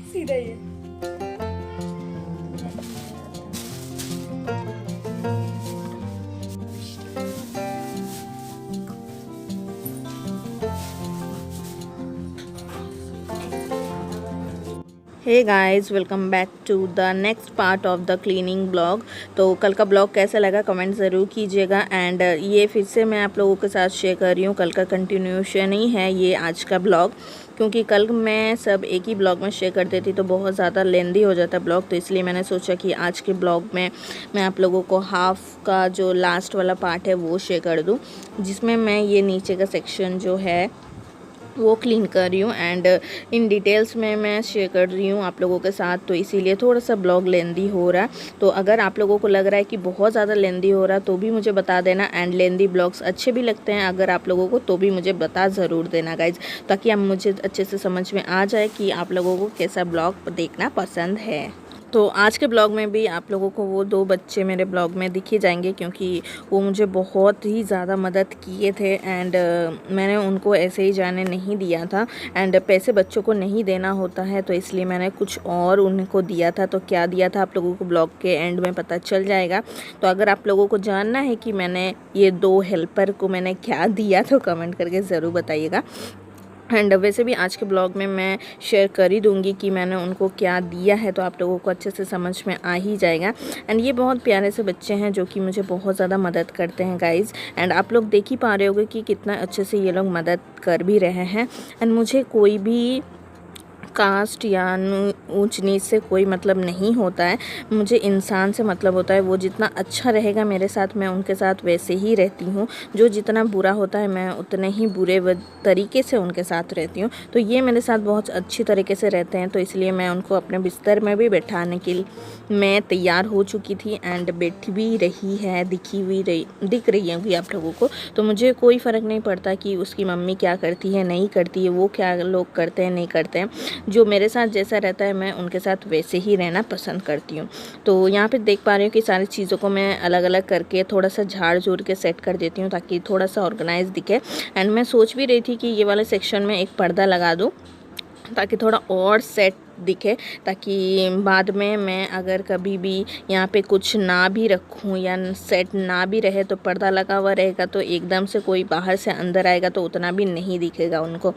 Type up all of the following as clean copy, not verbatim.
सीधा ही है। Hey guys, welcome back to the next part of the cleaning blog. तो कल का ब्लॉग कैसा लगा कमेंट ज़रूर कीजिएगा। एंड ये फिर से मैं आप लोगों के साथ शेयर कर रही हूँ, कल का कंटिन्यूशन ही है ये आज का ब्लॉग, क्योंकि कल मैं सब एक ही ब्लॉग में शेयर कर देती तो बहुत ज़्यादा लेंदी हो जाता ब्लॉग। तो इसलिए मैंने सोचा कि आज के ब्लॉग में मैं आप लोगों को हाफ का जो लास्ट वाला पार्ट है वो शेयर कर दूँ, जिसमें मैं ये नीचे का सेक्शन जो है वो क्लीन कर रही हूँ एंड इन डिटेल्स में मैं शेयर कर रही हूँ आप लोगों के साथ। तो इसीलिए थोड़ा सा ब्लॉग लेंदी हो रहा है। तो अगर आप लोगों को लग रहा है कि बहुत ज़्यादा लेंदी हो रहा है तो भी मुझे बता देना। एंड लेंदी ब्लॉग्स अच्छे भी लगते हैं अगर आप लोगों को, तो भी मुझे बता ज़रूर देना गाइज, ताकि अब मुझे अच्छे से समझ में आ जाए कि आप लोगों को कैसा ब्लॉग देखना पसंद है। तो आज के ब्लॉग में भी आप लोगों को वो 2 बच्चे मेरे ब्लॉग में दिख ही जाएंगे, क्योंकि वो मुझे बहुत ही ज़्यादा मदद किए थे एंड मैंने उनको ऐसे ही जाने नहीं दिया था। एंड पैसे बच्चों को नहीं देना होता है, तो इसलिए मैंने कुछ और उनको दिया था। तो क्या दिया था आप लोगों को ब्लॉग के एंड में पता चल जाएगा। तो अगर आप लोगों को जानना है कि मैंने ये 2 हेल्पर को मैंने क्या दिया तो कमेंट करके ज़रूर बताइएगा। एंड वैसे भी आज के ब्लॉग में मैं शेयर कर ही दूँगी कि मैंने उनको क्या दिया है, तो आप लोगों को अच्छे से समझ में आ ही जाएगा। एंड ये बहुत प्यारे से बच्चे हैं जो कि मुझे बहुत ज़्यादा मदद करते हैं गाइज़। एंड आप लोग देख ही पा रहे होगे कि कितना अच्छे से ये लोग मदद कर भी रहे हैं। एंड मुझे कोई भी कास्ट या ऊंच नीच से कोई मतलब नहीं होता है, मुझे इंसान से मतलब होता है। वो जितना अच्छा रहेगा मेरे साथ मैं उनके साथ वैसे ही रहती हूँ, जो जितना बुरा होता है मैं उतने ही बुरे तरीके से उनके साथ रहती हूँ। तो ये मेरे साथ बहुत अच्छी तरीके से रहते हैं, तो इसलिए मैं उनको अपने बिस्तर में भी बैठाने के लिए मैं तैयार हो चुकी थी एंड बैठी भी रही है, दिख रही होगी आप लोगों को। तो मुझे कोई फ़र्क नहीं पड़ता कि उसकी मम्मी क्या करती है नहीं करती है, वो क्या लोग करते हैं नहीं करते हैं। जो मेरे साथ जैसा रहता है मैं उनके साथ वैसे ही रहना पसंद करती हूँ। तो यहाँ पे देख पा रही हूँ कि सारी चीज़ों को मैं अलग अलग करके थोड़ा सा झाड़ झूड़ के सेट कर देती हूँ, ताकि थोड़ा सा ऑर्गेनाइज दिखे। एंड मैं सोच भी रही थी कि ये वाले सेक्शन में एक पर्दा लगा दूँ ताकि थोड़ा और सेट दिखे, ताकि बाद में मैं अगर कभी भी यहाँ पे कुछ ना भी रखूँ या सेट ना भी रहे तो पर्दा लगा हुआ रहेगा, तो एकदम से कोई बाहर से अंदर आएगा तो उतना भी नहीं दिखेगा उनको।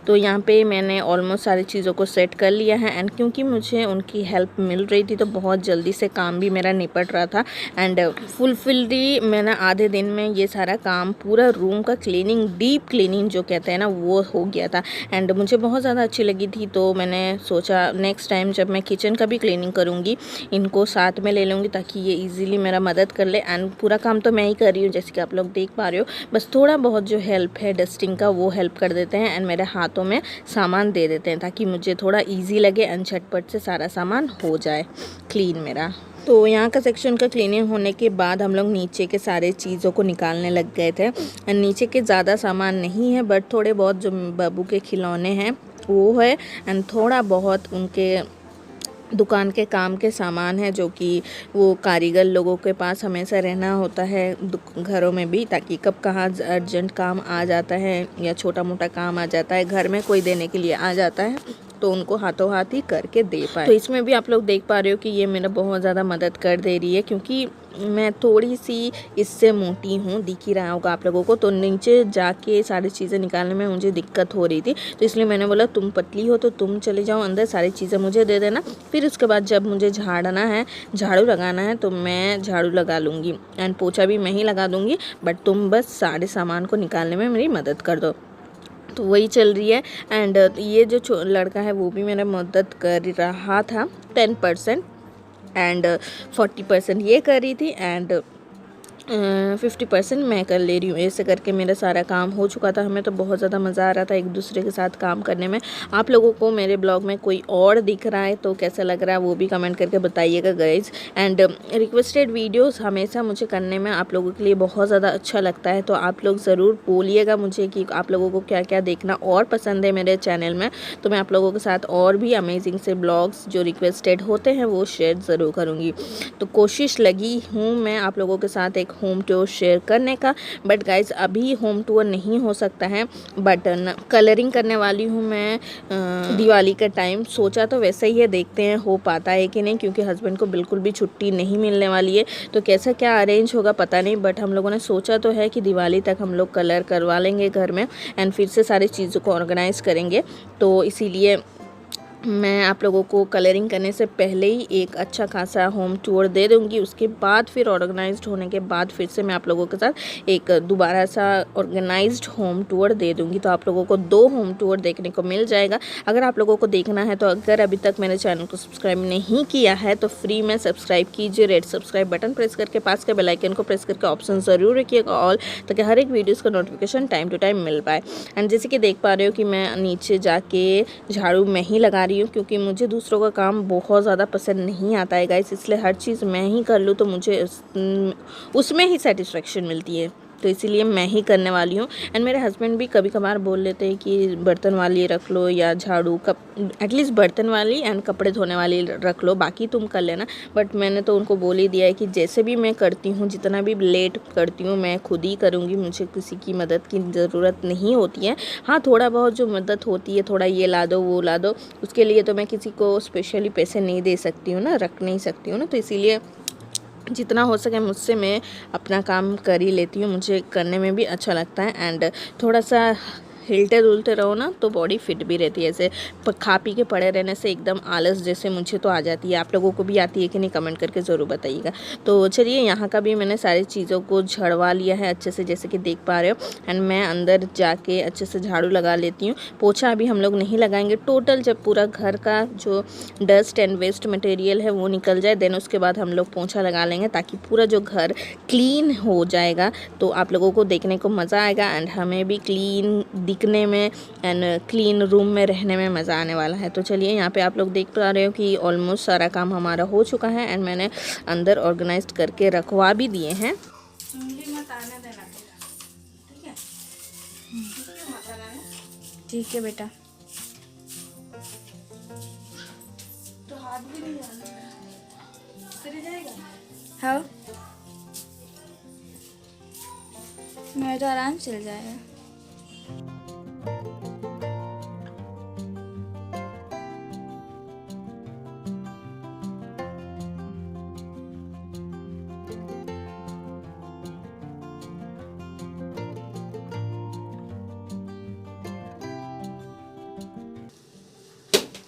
तो यहाँ पे मैंने ऑलमोस्ट सारी चीज़ों को सेट कर लिया है। एंड क्योंकि मुझे उनकी हेल्प मिल रही थी तो बहुत जल्दी से काम भी मेरा निपट रहा था। एंड फुलफिल्ली मैंने आधे दिन में ये सारा काम, पूरा रूम का क्लीनिंग, डीप क्लीनिंग जो कहते हैं ना, वो हो गया था। एंड मुझे बहुत ज़्यादा अच्छी लगी थी, तो मैंने सोचा नेक्स्ट टाइम जब मैं किचन का भी क्लीनिंग करूँगी इनको साथ में ले लूँगी, ताकि ये इजीली मेरा मदद कर ले। एंड पूरा काम तो मैं ही कर रही हूँ जैसे कि आप लोग देख पा रहे हो, बस थोड़ा बहुत जो हेल्प है डस्टिंग का वो हेल्प कर देते हैं एंड मेरे हाथों में सामान दे देते हैं, ताकि मुझे थोड़ा ईजी लगे एंड झटपट से सारा सामान हो जाए क्लीन मेरा। तो यहाँ का सेक्शन का क्लीनिंग होने के बाद हम लोग नीचे के सारे चीज़ों को निकालने लग गए थे। एंड नीचे के ज़्यादा सामान नहीं है, बट थोड़े बहुत जो बाबू के खिलौने हैं वो है एंड थोड़ा बहुत उनके दुकान के काम के सामान है, जो कि वो कारीगर लोगों के पास हमेशा रहना होता है घरों में भी, ताकि कब कहाँ अर्जेंट काम आ जाता है या छोटा मोटा काम आ जाता है, घर में कोई देने के लिए आ जाता है तो उनको हाथों हाथ ही करके दे पाए। तो इसमें भी आप लोग देख पा रहे हो कि ये मेरा बहुत ज़्यादा मदद कर दे रही है, क्योंकि मैं थोड़ी सी इससे मोटी हूँ, दिख ही रहा होगा आप लोगों को। तो नीचे जाके सारी चीज़ें निकालने में मुझे दिक्कत हो रही थी, तो इसलिए मैंने बोला तुम पतली हो तो तुम चले जाओ अंदर, सारी चीज़ें मुझे दे देना, फिर उसके बाद जब मुझे झाड़ना है, झाड़ू लगाना है तो मैं झाड़ू लगा लूँगी एंड पोछा भी मैं ही लगा दूँगी, बट तुम बस सारे सामान को निकालने में मेरी मदद कर दो। तो वही चल रही है। एंड ये जो लड़का है वो भी मेरा मदद कर रहा था 10% एंड 40% ये कर रही थी एंड 50% मैं कर ले रही हूँ। ऐसे करके मेरा सारा काम हो चुका था। हमें तो बहुत ज़्यादा मज़ा आ रहा था एक दूसरे के साथ काम करने में। आप लोगों को मेरे ब्लॉग में कोई और दिख रहा है तो कैसा लग रहा है वो भी कमेंट करके बताइएगा गाइज। एंड रिक्वेस्टेड वीडियोस हमेशा मुझे करने में आप लोगों के लिए बहुत ज़्यादा अच्छा लगता है, तो आप लोग ज़रूर बोलिएगा मुझे कि आप लोगों को क्या क्या देखना और पसंद है मेरे चैनल में, तो मैं आप लोगों के साथ और भी अमेजिंग से ब्लॉग्स जो रिक्वेस्टेड होते हैं वो शेयर ज़रूर करूँगी। तो कोशिश लगी हूँ मैं आप लोगों के साथ एक होम टूर शेयर करने का, बट गाइज अभी होम टूर नहीं हो सकता है। बट कलरिंग करने वाली हूँ मैं दिवाली का टाइम। सोचा तो वैसे ही है, देखते हैं हो पाता है कि नहीं, क्योंकि हस्बैंड को बिल्कुल भी छुट्टी नहीं मिलने वाली है, तो कैसा क्या अरेंज होगा पता नहीं। बट हम लोगों ने सोचा तो है कि दिवाली तक हम लोग कलर करवा लेंगे घर में एंड फिर से सारी चीज़ों को ऑर्गेनाइज़ करेंगे। तो इसीलिए मैं आप लोगों को कलरिंग करने से पहले ही एक अच्छा खासा होम टूर दे दूंगी। उसके बाद फिर ऑर्गेनाइज्ड होने के बाद फिर से मैं आप लोगों के साथ एक दोबारा सा ऑर्गेनाइज्ड होम टूर दे दूंगी। तो आप लोगों को 2 होम टूर देखने को मिल जाएगा। अगर आप लोगों को देखना है तो अगर अभी तक मेरे चैनल को सब्सक्राइब नहीं किया है तो फ्री में सब्सक्राइब कीजिए। रेड सब्सक्राइब बटन प्रेस करके पास के बेल आइकन को प्रेस करके ऑप्शन ज़रूर रखिएगा ऑल, ताकि हर एक वीडियोज़ का नोटिफिकेशन टाइम टू टाइम मिल पाए। एंड जैसे कि देख पा रहे हो कि मैं नीचे जाके झाड़ू मैं ही लगा रही हूँ, क्योंकि मुझे दूसरों का काम बहुत ज़्यादा पसंद नहीं आता है गाइस, इसलिए हर चीज़ मैं ही कर लूँ तो मुझे उसमें ही सेटिस्फेक्शन मिलती है, तो इसीलिए मैं ही करने वाली हूँ। एंड मेरे हस्बैंड भी कभी कभार बोल लेते हैं कि बर्तन वाली रख लो या झाड़ू एटलीस्ट बर्तन वाली एंड कपड़े धोने वाली रख लो, बाकी तुम कर लेना। बट मैंने तो उनको बोल ही दिया है कि जैसे भी मैं करती हूँ, जितना भी लेट करती हूँ मैं खुद ही करूँगी, मुझे किसी की मदद की ज़रूरत नहीं होती है। हाँ, थोड़ा बहुत जो मदद होती है, थोड़ा ये ला दो वो ला दो, उसके लिए तो मैं किसी को स्पेशली पैसे नहीं दे सकती हूँ ना, रख नहीं सकती हूँ ना, तो इसीलिए जितना हो सके मुझसे मैं अपना काम कर ही लेती हूँ। मुझे करने में भी अच्छा लगता है एंड थोड़ा सा हिलते डुलते रहो ना तो बॉडी फिट भी रहती है। ऐसे खा पी के पड़े रहने से एकदम आलस जैसे मुझे तो आ जाती है। आप लोगों को भी आती है कि नहीं, कमेंट करके ज़रूर बताइएगा। तो चलिए, यहाँ का भी मैंने सारी चीज़ों को झड़वा लिया है अच्छे से, जैसे कि देख पा रहे हो। एंड मैं अंदर जाके अच्छे से झाड़ू लगा लेती हूँ। पोछा अभी हम लोग नहीं लगाएंगे, टोटल जब पूरा घर का जो डस्ट एंड वेस्ट मटेरियल है वो निकल जाए, देन उसके बाद हम लोग पोछा लगा लेंगे, ताकि पूरा जो घर क्लीन हो जाएगा। तो आप लोगों को देखने को मज़ा आएगा एंड हमें भी क्लीन दिखने में एंड क्लीन रूम में रहने में मज़ा आने वाला है। तो चलिए, यहाँ पे आप लोग देख पा रहे हो कि ऑलमोस्ट सारा काम हमारा हो चुका है एंड मैंने अंदर ऑर्गेनाइज करके रखवा भी दिए हैं। ठीक है बेटा। तो हाथ भी नहीं जाएगा। हाँ, मेरा तो आराम से चल जाएगा।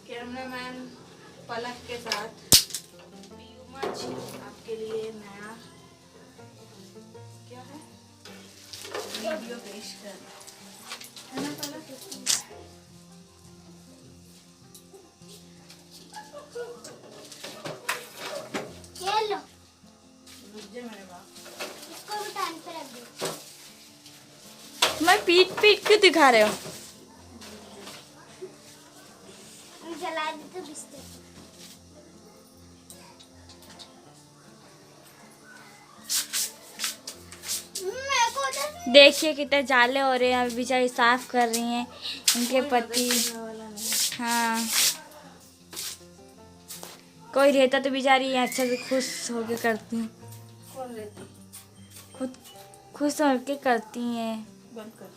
कैमरामैन पलक के साथ आपके लिए नया क्या है वीडियो पेश कर है ना पलक। मेरे बाप इसको भी टाइम पे रख दो। मैं पीट पीट क्यों दिखा रहे हो? जला दी तो बिस्तर। देखिए कितने जाले हो रहे हैं, अभी बेचारी साफ कर रही हैं इनके पति। हाँ, कोई रहता तो बेचारी अच्छे से खुश होके करती हैं। कौन रहती? खुद खुश होके करती हैं। बंद कर।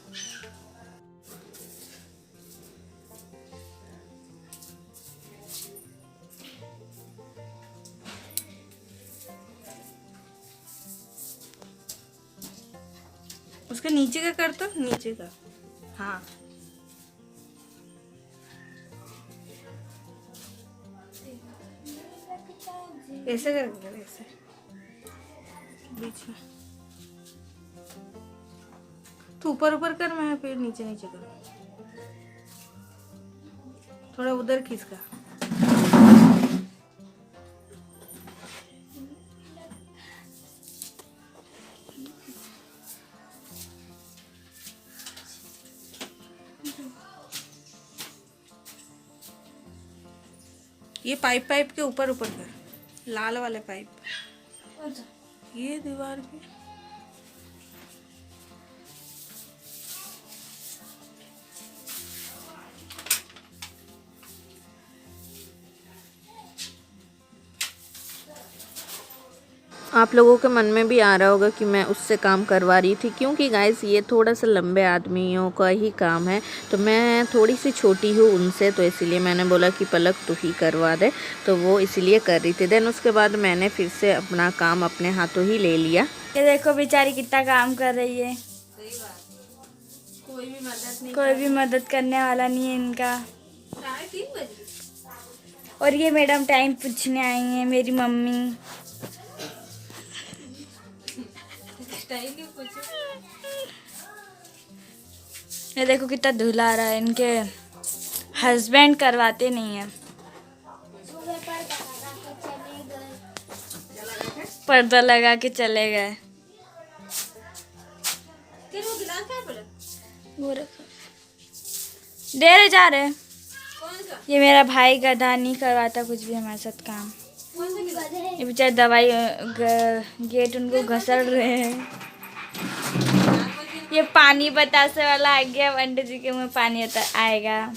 उसके नीचे का कर, तो नीचे का। हाँ, ऐसे कर, ऐसे बीच में तो ऊपर ऊपर कर, मैं फिर नीचे नीचे कर, थोड़ा उधर खींचका। ये पाइप के ऊपर ऊपर कर, लाल वाले पाइप, ये दीवार के। आप लोगों के मन में भी आ रहा होगा कि मैं उससे काम करवा रही थी, क्योंकि गाइस ये थोड़ा सा लंबे आदमियों का ही काम है, तो मैं थोड़ी सी छोटी हूँ उनसे, तो इसीलिए मैंने बोला कि पलक तू ही करवा दे, तो वो इसीलिए कर रही थी। देन उसके बाद मैंने फिर से अपना काम अपने हाथों ही ले लिया। ये देखो बेचारी कितना काम कर रही है, कोई भी मदद करने वाला नहीं है इनका। और ये मैडम टाइम पूछने आई हैं, मेरी मम्मी। ये देखो कितना धुला रहा है, इनके हस्बैंड करवाते नहीं है। पर्दा लगा के चले गए। वो रखो, दे रहे जा रहे। ये मेरा भाई गधा, नहीं करवाता कुछ भी हमारे साथ काम। ये बेचारे दवाई गेट उनको घसड़ रहे हैं। ये पानी बतासे वाला आ गया, पंडित जी के मुँह पानी आएगा।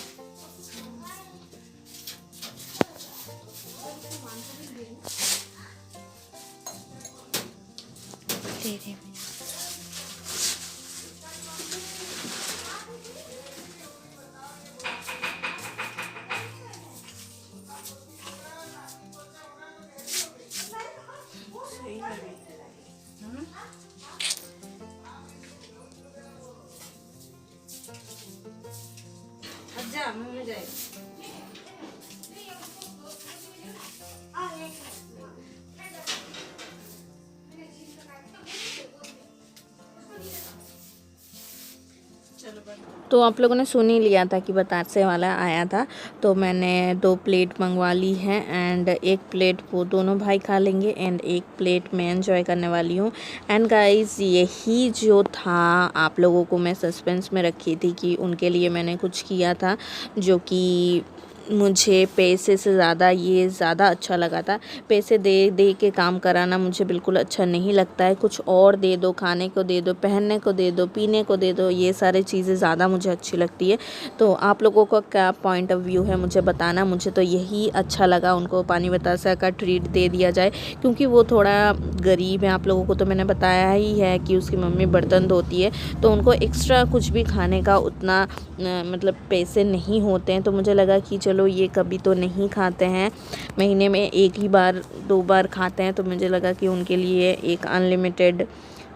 तो आप लोगों ने सुन ही लिया था कि बतासे वाला आया था, तो मैंने 2 प्लेट मंगवा ली है एंड 1 प्लेट वो दोनों भाई खा लेंगे एंड 1 प्लेट मैं एंजॉय करने वाली हूँ। एंड गाइस यही जो था आप लोगों को मैं सस्पेंस में रखी थी कि उनके लिए मैंने कुछ किया था, जो कि मुझे पैसे से ज़्यादा ये ज़्यादा अच्छा लगा था। पैसे दे दे के काम कराना मुझे बिल्कुल अच्छा नहीं लगता है। कुछ और दे दो, खाने को दे दो, पहनने को दे दो, पीने को दे दो, ये सारी चीज़ें ज़्यादा मुझे अच्छी लगती है। तो आप लोगों का क्या पॉइंट ऑफ व्यू है मुझे बताना। मुझे तो यही अच्छा लगा, उनको पानी बतासा का ट्रीट दे दिया जाए, क्योंकि वो थोड़ा गरीब है। आप लोगों को तो मैंने बताया ही है कि उसकी मम्मी बर्तन धोती है, तो उनको एक्स्ट्रा कुछ भी खाने का उतना मतलब पैसे नहीं होते हैं। तो मुझे लगा कि चलो ये कभी तो नहीं खाते हैं, महीने में 1 ही बार 2 बार खाते हैं, तो मुझे लगा कि उनके लिए एक अनलिमिटेड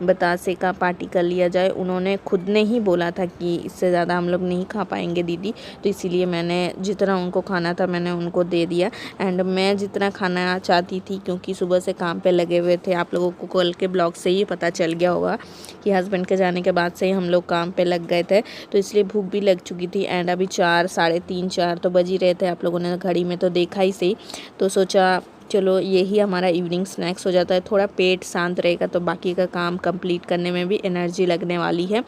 बतासे का पार्टी कर लिया जाए। उन्होंने खुद ने ही बोला था कि इससे ज़्यादा हम लोग नहीं खा पाएंगे दीदी, तो इसीलिए मैंने जितना उनको खाना था मैंने उनको दे दिया। एंड मैं जितना खाना चाहती थी, क्योंकि सुबह से काम पे लगे हुए थे, आप लोगों को कल के ब्लॉग से ही पता चल गया होगा कि हस्बैंड के जाने के बाद से ही हम लोग काम पे लग गए थे, तो इसलिए भूख भी लग चुकी थी। एंड अभी 4 साढ़े 3 4 तो बज ही रहे थे, आप लोगों ने घड़ी में तो देखा ही सही। तो सोचा चलो यही हमारा इवनिंग स्नैक्स हो जाता है, थोड़ा पेट शांत रहेगा तो बाकी का काम कंप्लीट करने में भी एनर्जी लगने वाली है।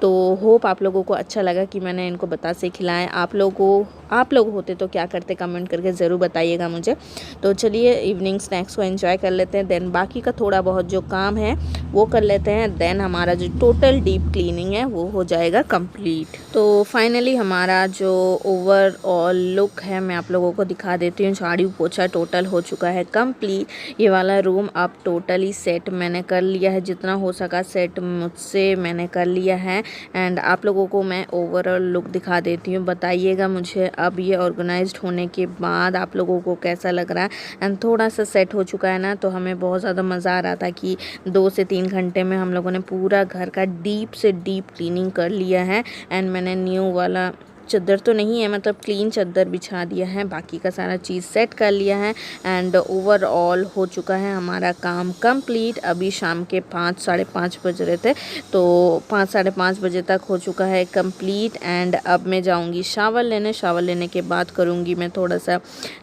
तो होप आप लोगों को अच्छा लगा कि मैंने इनको बतासे खिलाएं। आप लोग होते तो क्या करते, कमेंट करके ज़रूर बताइएगा मुझे। तो चलिए इवनिंग स्नैक्स को एंजॉय कर लेते हैं, देन बाकी का थोड़ा बहुत जो काम है वो कर लेते हैं, देन हमारा जो टोटल डीप क्लीनिंग है वो हो जाएगा कंप्लीट। तो फाइनली हमारा जो ओवरऑल लुक है मैं आप लोगों को दिखा देती हूँ। झाड़ू पोछा टोटल हो चुका है कंप्लीट। ये वाला रूम अब टोटली सेट मैंने कर लिया है, जितना हो सका सेट मुझसे मैंने कर लिया है। एंड आप लोगों को मैं ओवरऑल लुक दिखा देती हूँ, बताइएगा मुझे अब ये ऑर्गेनाइज्ड होने के बाद आप लोगों को कैसा लग रहा है। एंड थोड़ा सा सेट हो चुका है ना, तो हमें बहुत ज़्यादा मज़ा आ रहा था कि 2 से 3 घंटे में हम लोगों ने पूरा घर का डीप से डीप क्लीनिंग कर लिया है। एंड मैंने न्यू वाला चादर तो नहीं है, मतलब क्लीन चादर बिछा दिया है, बाकी का सारा चीज़ सेट कर लिया है। एंड ओवरऑल हो चुका है हमारा काम कंप्लीट। अभी शाम के 5 साढ़े 5 बज रहे थे, तो 5 साढ़े 5 बजे तक हो चुका है कंप्लीट। एंड अब मैं जाऊंगी शावर लेने, शावर लेने के बाद करूंगी मैं थोड़ा सा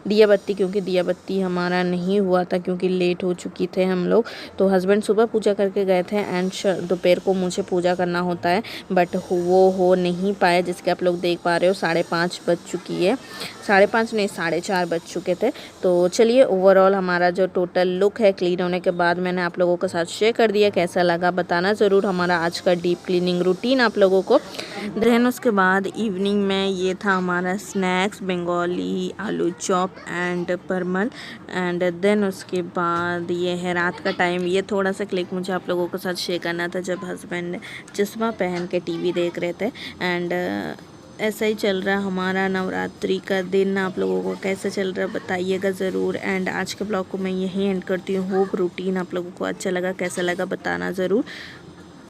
दिया बत्ती, क्योंकि दिया बत्ती हमारा नहीं हुआ था, क्योंकि लेट हो चुकी थे हम लोग। तो हस्बैंड सुबह पूजा करके गए थे एंड दोपहर को मुझे पूजा करना होता है, बट वो हो नहीं पाया, जिसके आप लोग देख पा रहे हो 5:30 बज चुकी है, 5:30 नहीं 4:30 बज चुके थे। तो चलिए ओवरऑल हमारा जो टोटल लुक है क्लीन होने के बाद मैंने आप लोगों के साथ शेयर कर दिया, कैसा लगा बताना ज़रूर हमारा आज का डीप क्लीनिंग रूटीन आप लोगों को। देन उसके बाद इवनिंग में ये था हमारा स्नैक्स, बंगाली आलू चॉप एंड परमल। एंड देन उसके बाद ये है रात का टाइम। ये थोड़ा सा क्लिक मुझे आप लोगों के साथ शेयर करना था जब हस्बैंड चश्मा पहन के टीवी देख रहे थे। एंड ऐसा ही चल रहा हमारा नवरात्रि का दिन। आप लोगों को कैसा चल रहा है बताइएगा ज़रूर। एंड आज के ब्लॉग को मैं यहीं एंड करती हूँ। होप रूटीन आप लोगों को अच्छा लगा, कैसा लगा बताना ज़रूर।